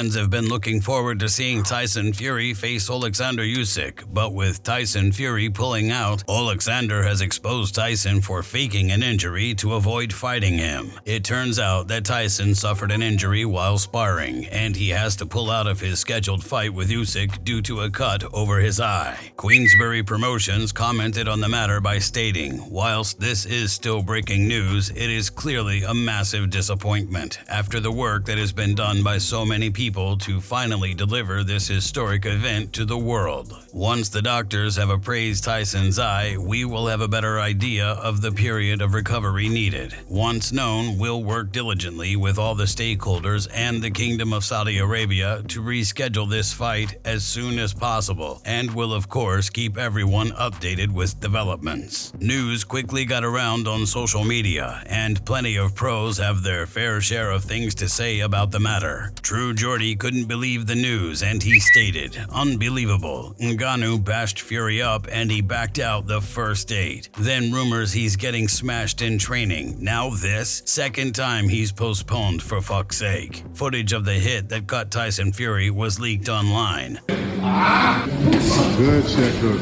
Fans have been looking forward to seeing Tyson Fury face Oleksandr Usyk, but with Tyson Fury pulling out, Oleksandr has exposed Tyson for faking an injury to avoid fighting him. It turns out that Tyson suffered an injury while sparring, and he has to pull out of his scheduled fight with Usyk due to a cut over his eye. Queensberry Promotions commented on the matter by stating, "Whilst this is still breaking news, it is clearly a massive disappointment after the work that has been done by so many people to finally deliver this historic event to the world. Once the doctors have appraised Tyson's eye, we will have a better idea of the period of recovery needed. Once known, we'll work diligently with all the stakeholders and the Kingdom of Saudi Arabia to reschedule this fight as soon as possible, and will of course keep everyone updated with developments." News quickly got around on social media, and plenty of pros have their fair share of things to say about the matter. True Geordie couldn't believe the news, and he stated, "Unbelievable. Ngannou bashed Fury up and he backed out the first date. Then rumors he's getting smashed in training. Now this? Second time he's postponed, for fuck's sake." Footage of the hit that cut Tyson Fury was leaked online. Good shit, good.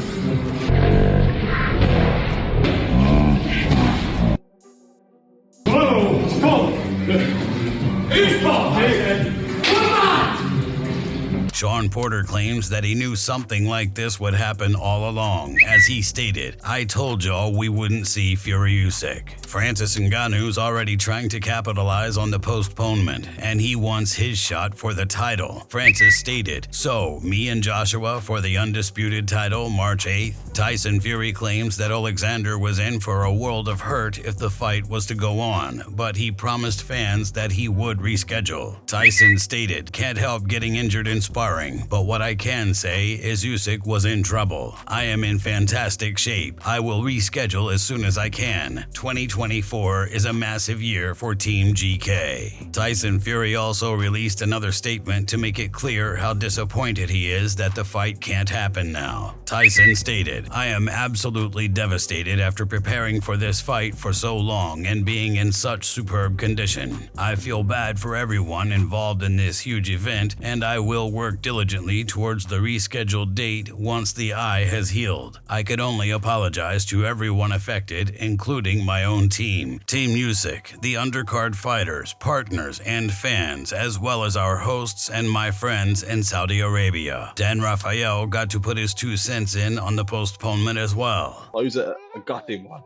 Sean Porter claims that he knew something like this would happen all along, as he stated, "I told y'all we wouldn't see Fury Usyk." Francis Ngannou's already trying to capitalize on the postponement, and he wants his shot for the title. Francis stated, "So, me and Joshua for the undisputed title March 8th? Tyson Fury claims that Oleksandr was in for a world of hurt if the fight was to go on, but he promised fans that he would reschedule." Tyson stated, "Can't help getting injured in sparring, but what I can say is Usyk was in trouble. I am in fantastic shape. I will reschedule as soon as I can. 2024 is a massive year for Team GK." Tyson Fury also released another statement to make it clear how disappointed he is that the fight can't happen now. Tyson stated, "I am absolutely devastated after preparing for this fight for so long and being in such superb condition. I feel bad for everyone involved in this huge event, and I will work diligently towards the rescheduled date once the eye has healed. I could only apologize to everyone affected, including my own team, Team Usyk, the undercard fighters, partners, and fans, as well as our hosts and my friends in Saudi Arabia." Dan Rafael got to put his 2 cents in on the postponement as well. It was a gutting one.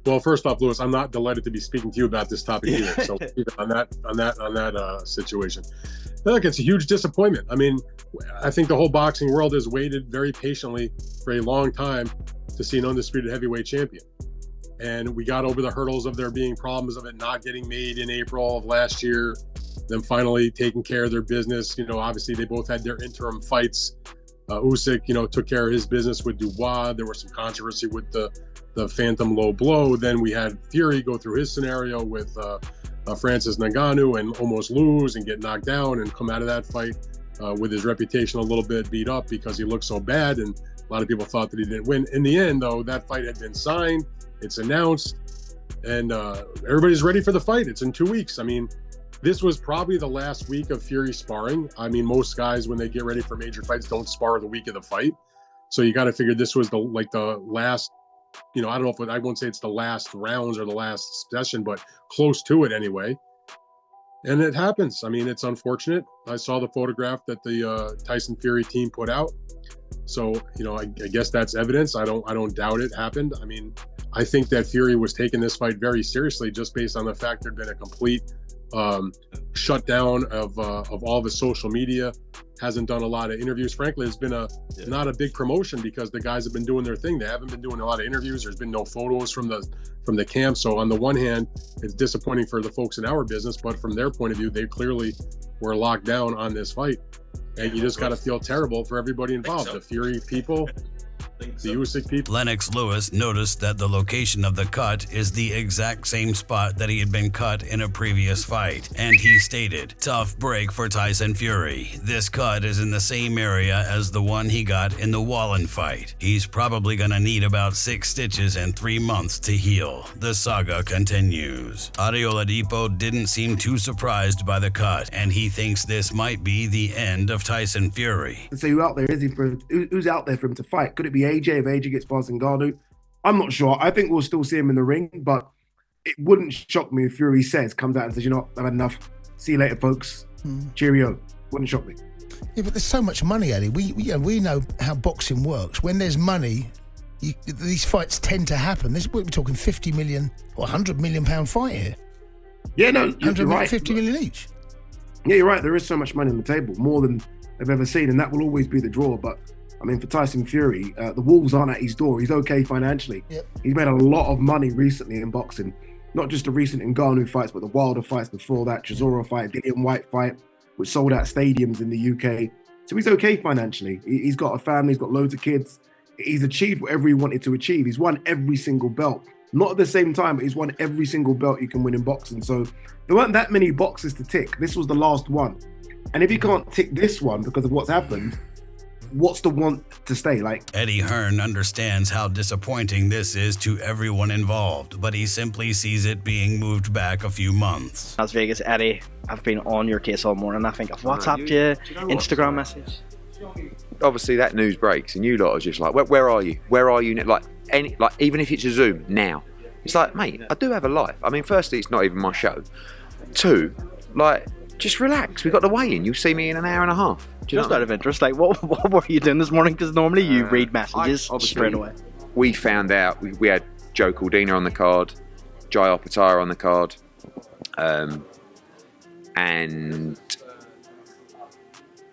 Well, first off, Lewis, I'm not delighted to be speaking to you about this topic either. So on that situation, look, it's a huge disappointment. I mean, I think the whole boxing world has waited very patiently for a long time to see an undisputed heavyweight champion. And we got over the hurdles of there being problems of it not getting made in April of last year, them finally taking care of their business. You know, obviously they both had their interim fights. Usyk, took care of his business with Dubois. There was some controversy with the phantom low blow. Then we had Fury go through his scenario with Francis Ngannou and almost lose and get knocked down and come out of that fight with his reputation a little bit beat up because he looked so bad, and a lot of people thought that he didn't win. In the end, though, that fight had been signed, it's announced, and everybody's ready for the fight. It's in 2 weeks. I mean, this was probably the last week of Fury sparring. I mean, most guys, when they get ready for major fights, don't spar the week of the fight. So you got to figure this was the last, I don't know if I won't say it's the last rounds or the last session, but close to it anyway. And it happens. I mean, it's unfortunate. I saw the photograph that the Tyson Fury team put out. So, I guess that's evidence. I don't doubt it happened. I mean, I think that Fury was taking this fight very seriously just based on the fact there'd been a complete shutdown of all of his social media. Hasn't done a lot of interviews. Frankly, it's been not a big promotion because the guys have been doing their thing. They haven't been doing a lot of interviews. There's been no photos from the camp. So on the one hand, it's disappointing for the folks in our business, but from their point of view, they clearly were locked down on this fight. And you just got to feel terrible for everybody involved. The Fury people, The Usyk people. Lennox Lewis noticed that the location of the cut is the exact same spot that he had been cut in a previous fight, and he stated, "Tough break for Tyson Fury. This cut is in the same area as the one he got in the Wallen fight. He's probably gonna need about 6 stitches and 3 months to heal." The saga continues. Oladipo didn't seem too surprised by the cut, and he thinks this might be the end of Tyson Fury. So who out there is he for? Who's out there for him to fight? Could it be AJ if AJ gets past Ngannou? I'm not sure. I think we'll still see him in the ring, but it wouldn't shock me if Fury comes out and says, "You know what, I've had enough. See you later, folks. Cheerio." Wouldn't shock me. Yeah, but there's so much money, Eddie. We know how boxing works. When there's money, these fights tend to happen. We're talking 50 million or 100 million pound fight here. Yeah, no, you're right. 50 million each. Yeah, you're right. There is so much money on the table, more than they've ever seen, and that will always be the draw. But I mean, for Tyson Fury, the Wolves aren't at his door. He's okay financially. Yep. He's made a lot of money recently in boxing. Not just the recent Ngannou fights, but the Wilder fights before that, Chisora fight, Dillian White fight, which sold out stadiums in the UK. So he's okay financially. He's got a family, he's got loads of kids. He's achieved whatever he wanted to achieve. He's won every single belt. Not at the same time, but he's won every single belt you can win in boxing. So there weren't that many boxes to tick. This was the last one. And if you can't tick this one because of what's happened, what's the want to stay? Like, Eddie Hearn understands how disappointing this is to everyone involved, but he simply sees it being moved back a few months. Las Vegas, Eddie, I've been on your case all morning. I think I've WhatsApped you, Instagram message. Obviously, that news breaks, and you lot are just like, where are you? Where are you? Like even if it's a Zoom now, it's like, mate, I do have a life. I mean, firstly, it's not even my show. 2, like, just relax. We got the weigh-in. You'll see me in an hour and a half. Just out of interest, like, what were you doing this morning? Because normally you read messages straight away. We found out we had Joe Caldina on the card, Jai Opatara on the card, and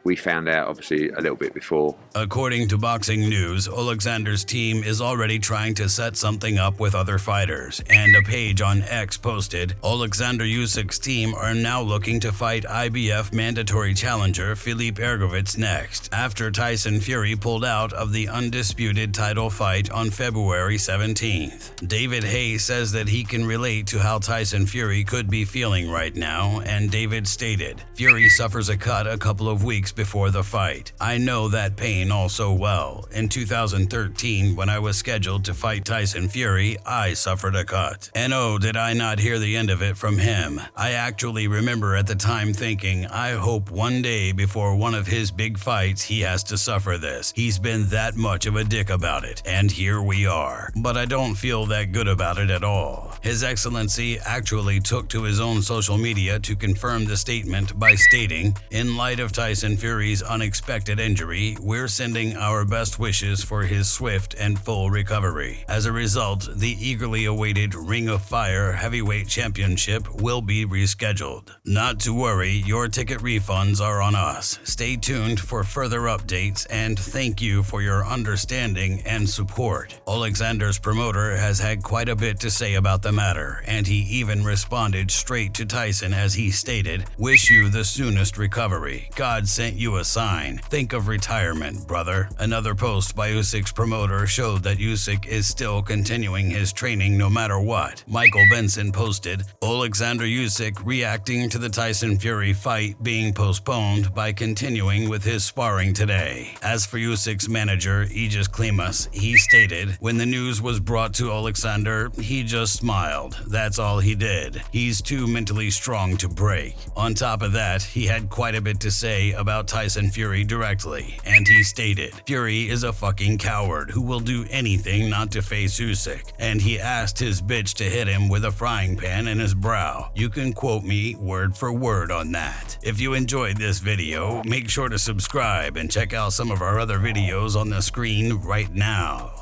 we found out, obviously, a little bit before. According to Boxing News, Oleksandr's team is already trying to set something up with other fighters, and a page on X posted, Oleksandr Usyk's team are now looking to fight IBF mandatory challenger Filip Ergovitz next, after Tyson Fury pulled out of the undisputed title fight on February 17th. David Hay says that he can relate to how Tyson Fury could be feeling right now, and David stated, "Fury suffers a cut a couple of weeks before the fight. I know that pain all so well. In 2013, when I was scheduled to fight Tyson Fury, I suffered a cut. And oh, did I not hear the end of it from him. I actually remember at the time thinking, I hope one day before one of his big fights he has to suffer this. He's been that much of a dick about it, and here we are. But I don't feel that good about it at all." His Excellency actually took to his own social media to confirm the statement by stating, "In light of Tyson Fury's unexpected injury, we're sending our best wishes for his swift and full recovery. As a result, the eagerly awaited Ring of Fire Heavyweight Championship will be rescheduled. Not to worry, your ticket refunds are on us. Stay tuned for further updates, and thank you for your understanding and support." Oleksandr's promoter has had quite a bit to say about the matter, and he even responded straight to Tyson as he stated, "Wish you the soonest recovery. God sent you a sign. Think of retirement, brother." Another post by Usyk's promoter showed that Usyk is still continuing his training no matter what. Michael Benson posted, Oleksandr Usyk reacting to the Tyson Fury fight being postponed by continuing with his sparring today. As for Usyk's manager, Aegis Klimas, he stated, "When the news was brought to Oleksandr, he just smiled. That's all he did. He's too mentally strong to break." On top of that, he had quite a bit to say about Tyson Fury directly, and he stated, "Fury is a fucking coward who will do anything not to face Usyk, and he asked his bitch to hit him with a frying pan in his brow. You can quote me word for word on that." If you enjoyed this video, make sure to subscribe and check out some of our other videos on the screen right now.